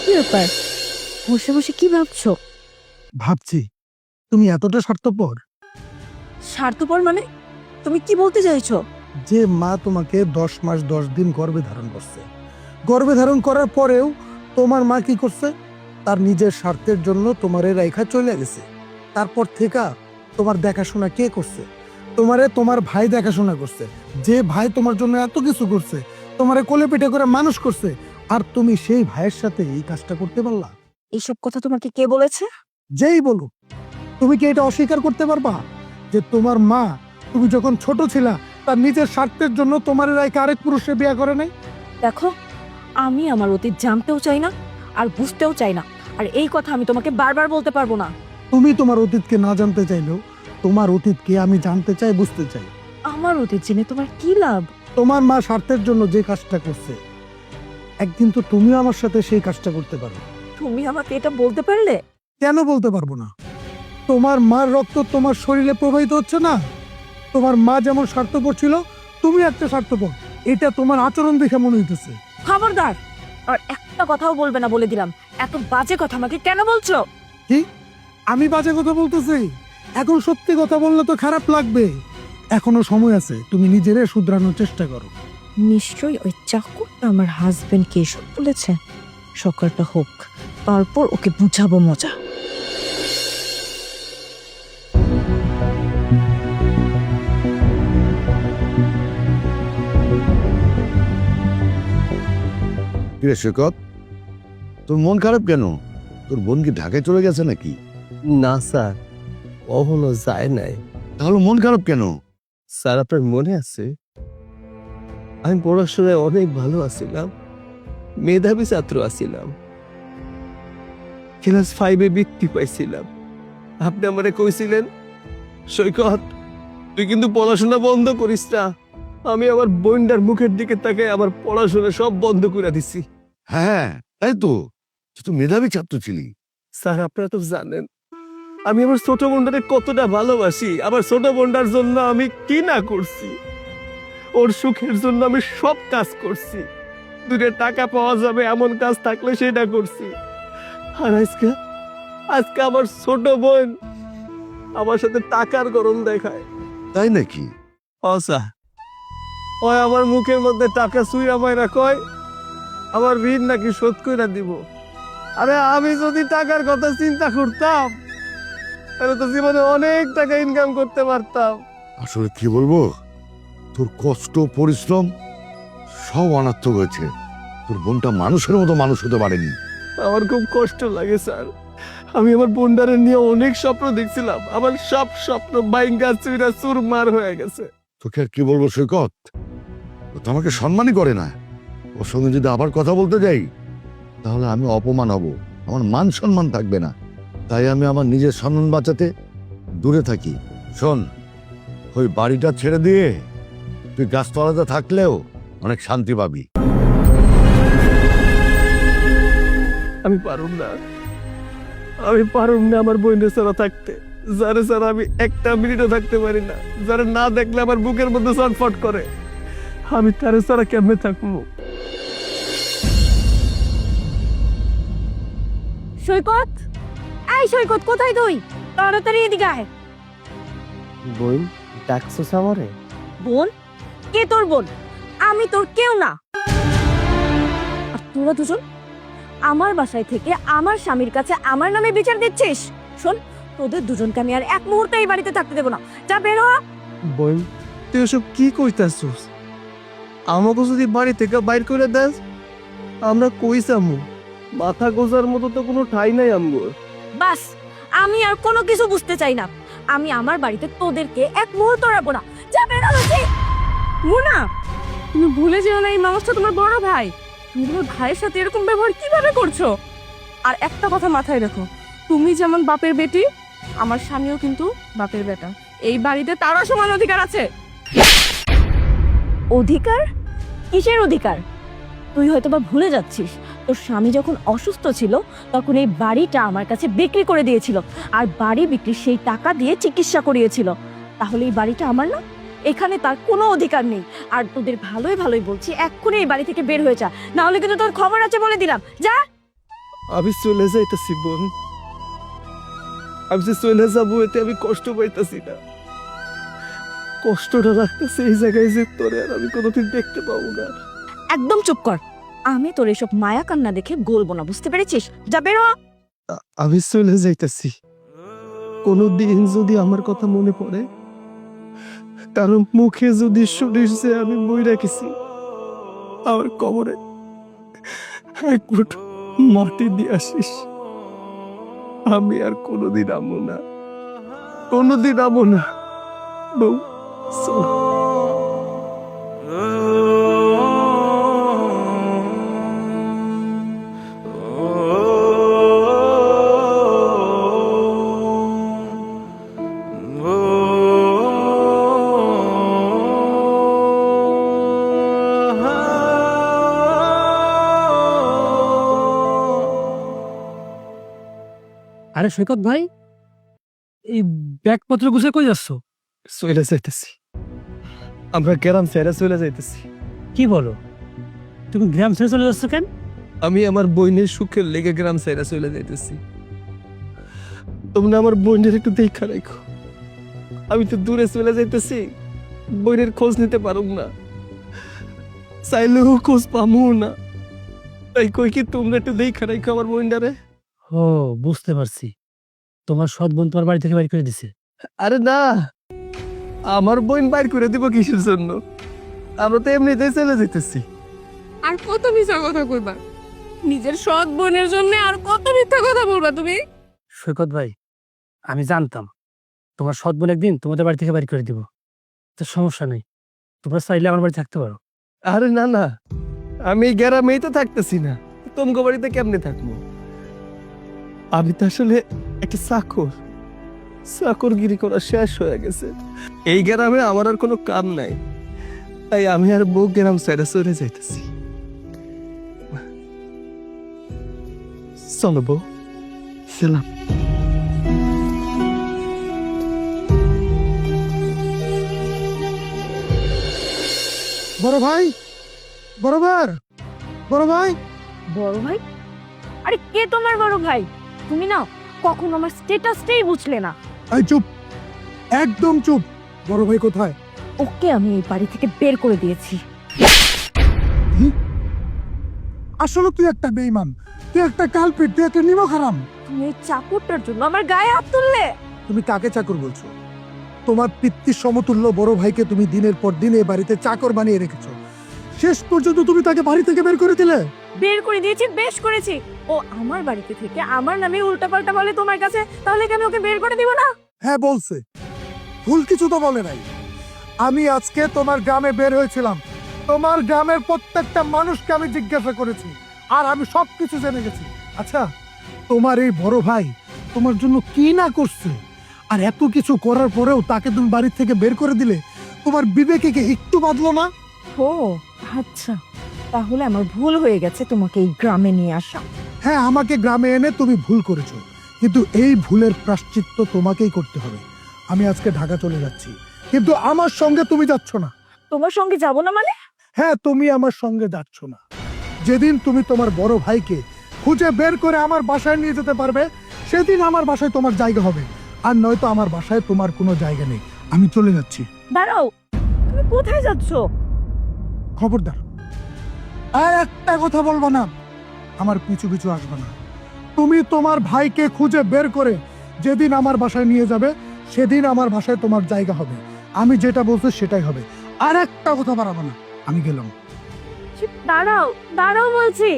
কি ব্যাপার? বসে বসে কি ভাবছো? ভাবছি তুমি এতটা স্বার্থপর স্বার্থপর মানে? তুমি কি বলতে চাইছো? যে মা তোমাকে 10 মাস 10 দিন গর্ভে ধারণ করছে। গর্ভে ধারণ করার পরেও তোমার মা কি করছে? তার নিজের স্বার্থের জন্য তোমারে রাইখা চলে গেছে। তারপর থেকে তোমার দেখাশোনা কে করছে? তোমারে তোমার ভাই দেখাশোনা করছে। যে ভাই তোমার জন্য এত কিছু করছে, তোমারে কোলে পিঠে করে মানুষ করছে, আর তুমি সেই ভাইয়ের সাথে এই কাজটা করতে পারলা? এইসব কথা তোমাকে কে বলেছে? যেই বলো, তুমি কি এটা অস্বীকার করতে পারবা যে তোমার মা, তুমি যখন ছোট ছিলা, তার নিজের স্বার্থের জন্য তোমার রাইকে আরেক পুরুষে বিয়ে করে নাই? দেখো, আমি আমার অতীত জানতেও চাই না আর বুঝতেও চাই না। আর এই কথা আমি তোমাকে বারবার বলতে পারবো না। তুমি তোমার অতীতকে না জানতে চাইলেও তোমার অতীতকে আমি জানতে চাই, বুঝতে চাই। আমার অতীত জেনে তোমার কি লাভ? তোমার মা স্বার্থের জন্য যে কাজটা করছে, একদিন তো তুমিও আমার সাথে সেই কাজটা করতে পারবে। তুমি আমাকে এটা বলতে পারলে? কেন বলতে পারবো না? তোমার মার রক্ত তোমার শরীরে প্রবাহিত হচ্ছে না? তোমার মা যেমন স্বার্থপর ছিল, তুমি একটা স্বার্থপর। এটা তোমার আচরণ দেখে মনে হইতেছে। খবরদার, আর একটা কথাও বলবে না বলে দিলাম। এত বাজে কথা আমাকে কেন বলছো? কি? আমি বাজে কথা বলতেছি? এখন সত্যি কথা বললে তো খারাপ লাগবে। এখনো সময় আছে, তুমি নিজেরে শুধরানোর চেষ্টা করো। নিশ্চয়ই ওই চাকরটা আমার হাজবেন্ডকে এসব বলেছে। সকালটা হোক, তারপর ওকে বুঝাবো মজা। কিরে সৈকত, তোর মন খারাপ কেন? তোর বোন কি ঢাকায় চলে গেছে নাকি? না স্যার, কখনো যায় নাই। তাহলে মন খারাপ কেন? স্যার, আপনার মনে আছে আমি পড়াশোনায় অনেক ভালো আছিলাম, মেধাবী ছাত্র আছিলাম, ক্লাস 5-এ বৃত্তি পাইছিলাম। আপনি আমারে কইছিলেন, সৈকত তুই কিন্তু পড়াশোনা বন্ধ করিস না। আমি আমার বোনটার মুখের দিকে তাকাই আমার পড়াশোনা সব বন্ধ করে দিছি। হ্যাঁ, তাই তো, তুই মেধাবী ছাত্র ছিলি। স্যার, আপনারা তো জানেন আমি আমার ছোট বোনটাকে কতটা ভালোবাসি। আমার ছোট বোনটার জন্য আমি কি না করছি। ওর সুখের জন্য আমি সব কাজ করছি। দূরে টাকা পাওয়া যাবে এমন কাজ থাকলে সেটা করছি। আর আজকে আজকে আমার ছোট বোন আমার সাথে টাকার গরম দেখায়। তাই নাকি? অসা ওই আমার মুখের মধ্যে টাকা চুইয়া মাইরা কয় আমার ঋণ নাকি শোধ কইরা দিব। আরে আমি যদি টাকার কথা চিন্তা করতাম তাহলে তো জীবনে অনেক টাকা ইনকাম করতে পারতাম। আসলে কি বলবো, তোর কষ্ট পরিশ্রম সব অনার্থক হয়েছে। তোর বোনটা মানুষের মতো মানুষ হতে পারেনি। আমার খুব কষ্ট লাগে স্যার। আমি আমার বোনটারে নিয়ে অনেক স্বপ্ন দেখছিলাম, আমার সব স্বপ্ন বাইঙ্গা চুইরা চুরমার হয়ে গেছে। তোকে আর কি বলবো সৈকত, ও তো আমাকে সম্মানই করে না। ওর সঙ্গে যদি আবার কথা বলতে যাই তাহলে আমি অপমান হব, আমার মান সম্মান থাকবে না। তাই আমি আমার নিজের সম্মান বাঁচাতে দূরে থাকি। শোন, ওই বাড়িটা ছেড়ে দিয়ে তুই গাছতলাতে থাকলেও অনেক শান্তি পাবি। আমি পারুম না, আমি পারুম না আমার বোনের ছাড়া থাকতে। যারে ছাড়া আমি একটা মিনিটও থাকতে পারি না, যারা না দেখলে আমার বুকের মধ্যে ছটফট করে। আমি তারে ছাড়া কেমনে থাকবো? সৈকত, এই সৈকত, কোথায় তুই? তাড়াতাড়ি এদিকে আয়। বোন ডাকছস আমারে? বোন? কে তোর বোন? আমি তোর কেউ না। আর তোরা দুজন আমার বাসায় থেকে আমার স্বামীর কাছে আমার নামে বিচার দিচ্ছিস? শোন, তোদের দুজনকে আমি আর এক মুহূর্তে এই বাড়িতে থাকতে দেবো না। যা বের হ। বোন, তুই ওসব কি কইতাছস? আমাকে যদি বাড়ি থেকে বাইর করে দেস আমরা কই যামু? মাথা গোজার মতো তো কোনো ঠাই নাই আমগো। বাস, আমি আর কোনো কিছু বুঝতে চাই না। আমি আমার বাড়িতে তোদেরকে এক মুহূর্ত রাখবো না। যা বের হচ্ছে। মুনা, তুমি ভুলে যেও না এই মানুষটা তোমার বড় ভাই। তুমি তোমার ভাইয়ের সাথে এরকম ব্যবহার কিভাবে করছো? আর একটা কথা মাথায় রাখো, তুমি যেমন বাপের বেটি, আমার স্বামীও কিন্তু বাপের বেটা। এই বাড়িতে তারও সমান অধিকার আছে। অধিকার? কিসের অধিকার? তুই হয়তো বা ভুলে যাচ্ছিস, তোর স্বামী যখন অসুস্থ ছিল তখন এই বাড়িটা আমার কাছে বিক্রি করে দিয়েছিল, আর বাড়ি বিক্রি সেই টাকা দিয়ে চিকিৎসা করিয়েছিল। তাহলে এই বাড়িটা আমার না? এখানে তার কোনো অধিকার নেই। আর তোদের ভালোই ভালোই বলছি, এক্ষুনি এই বাড়ি থেকে বের হয়ে যা, না হলে কিন্তু তোর খবর আছে বলে দিলাম। যা। আমি চলে যাইতেছি বোন। আমি যে চলে যাবো এতে আমি কষ্ট পাইতেছি না, কষ্টটা লাগতেছে এই জায়গায় যে তোরে আর আমি কোনোদিন দেখতে পাবো না। একদম চুপ কর। আমি তোর এসব মায়া কান্না দেখে গলবো না, বুঝতে পেরেছিস? যা বেরো। আমি চলে যাইতেছি। কোনোদিন যদি আমার কথা মনে পড়ে, কারণ মুখে যদি শুনিস যে আমি বই রেখেছি, আমার কবরে এক ফুট মাটি দিয়ে আসিস। আমি আর কোনোদিন আমো না, কোনোদিন আমো না বউ। চল। আরে সৈকত ভাই, এই ব্যাগপত্র গুছিয়ে কই যাচ্ছ? চলে যাইতেছি, আমরা গ্রাম ছেড়ে চলে যাইতেছি। কি বলো, তুমি গ্রাম ছেড়ে চলে যাচ্ছ কেন? আমি আমার বোনের সুখের লেগে গ্রাম ছেড়ে চলে যাইতেছি। তোমরা আমার বোনের একটু দেখা রাখো। আমি তো দূরে চলে যাইতেছি, বোনের খোঁজ নিতে পারুম না, চাইলেও খোঁজ পামু না। তাই কই কি তোমরা একটু দেখা রাখো আমার বোনটারে। ও, বুঝতে পারছি, তোমার সৎ বোন তোমার বাড়ি থেকে বাড়ি করে দিছে। আরে না, আমার বোন বাইর করে দিব কিসের জন্য? আমরা তো এমনিতেই চলে যাইতেছি। আর কত মিথ্যা কথা কইবা? নিজের সৎ বোনের জন্য আর কত মিথ্যা কথা বলবা তুমি? সৈকত ভাই, আমি জানতাম তোমার সৎ বোন একদিন তোমাদের বাড়ি থেকে বাড়ি করে দিব। তো সমস্যা নেই, তোমরা চাইলে আমার বাড়ি থাকতে পারো। আরে না না, আমি এই গ্রামেই তো থাকতেছি না, তোমগো বাড়িতে কেমনে থাকবো? আমি তো আসলে একটা চাকরগিরি করা শেষ হয়ে গেছে। এই গ্রামে আমার আর কোনো কাম নাই, তাই আমি আর বউ গ্রাম ছেড়ে চলে যাইতেছি। চলো বউ, ছিলাম। বড় ভাই, বড় ভাই, বড় ভাই। বড় ভাই? আরে কে তোমার বড় ভাই? তুমি না কখনো আমার স্ট্যাটাসটাই বুঝলে না। এই চুপ, একদম চুপ। বড় ভাই কোথায়? ওকে আমি এই বাড়ি থেকে বের করে দিয়েছি। আসলে তুই একটা বেঈমান, তুই একটা কালপিট, তুই একটা নিমক হারাম। তুমি এই চাকরটার জন্য আমার গায়ে হাত তুললে। তুমি কাকে চাকর বলছো? তোমার পিতৃ সমতুল্য বড় ভাইকে তুমি দিনের পর দিন এই বাড়িতে চাকর বানিয়ে রেখেছো, শেষ পর্যন্ত তুমি তাকে বাড়ি থেকে বের করে দিলে। বের করে দিয়েছি, বেশ করেছি। ও আমার বাড়িতে থেকে আমার নামে উল্টাপাল্টা বলে তোমার কাছে, তাহলে কি আমি ওকে বের করে দিব না? হ্যাঁ বলছে, ভুল কিছু তো বলে নাই। আমি আজকে তোমার গ্রামে বের হয়েছিলাম, তোমার গ্রামের প্রত্যেকটা মানুষকে আমি জিজ্ঞাসা করেছি, আর আমি সবকিছু জেনে গেছি। আচ্ছা, তোমার এই বড় ভাই তোমার জন্য কি না করছে, আর এত কিছু করার পরেও তাকে তুমি বাড়ি থেকে বের করে দিলে, তোমার বিবেকে কি একটু বাঁধলো না? ও আচ্ছা, তাহলে আমার ভুল হয়ে গেছে তোমাকে এই গ্রামে নিয়ে আসা। হ্যাঁ, আমাকে গ্রামে এনে তুমি ভুল করেছো, কিন্তু এই ভুলের প্রায়শ্চিত্ত তোমাকেই করতে হবে। আমি আজকে ঢাকা চলে যাচ্ছি, কিন্তু আমার সঙ্গে তুমি যাচ্ছ না। তোমার সঙ্গে যাব না মানে? হ্যাঁ, তুমি আমার সঙ্গে যাচ্ছ না। যেদিন তুমি তোমার বড় ভাইকে খুঁজে বের করে আমার বাসায় নিয়ে যেতে পারবে, সেদিন আমার বাসায় তোমার জায়গা হবে, আর নয়তো আমার বাসায় তোমার কোনো জায়গা নেই। আমি চলে যাচ্ছি। দাঁড়াও, তুমি কোথায় যাচ্ছ? খবরদার, আর একটা কথা বলবো না, আমার পিছু পিছু আসবে না। তুমি তোমার ভাইকে খুঁজে বের করে যেদিন আমার বাসায় নিয়ে যাবে, সেদিন আমার বাসায় তোমার জায়গা হবে। আমি যেটা বলছি সেটাই হবে, আর একটা কথা বাড়াবো না। আমি গেলাম। দাঁড়াও, দাঁড়াও বলছি।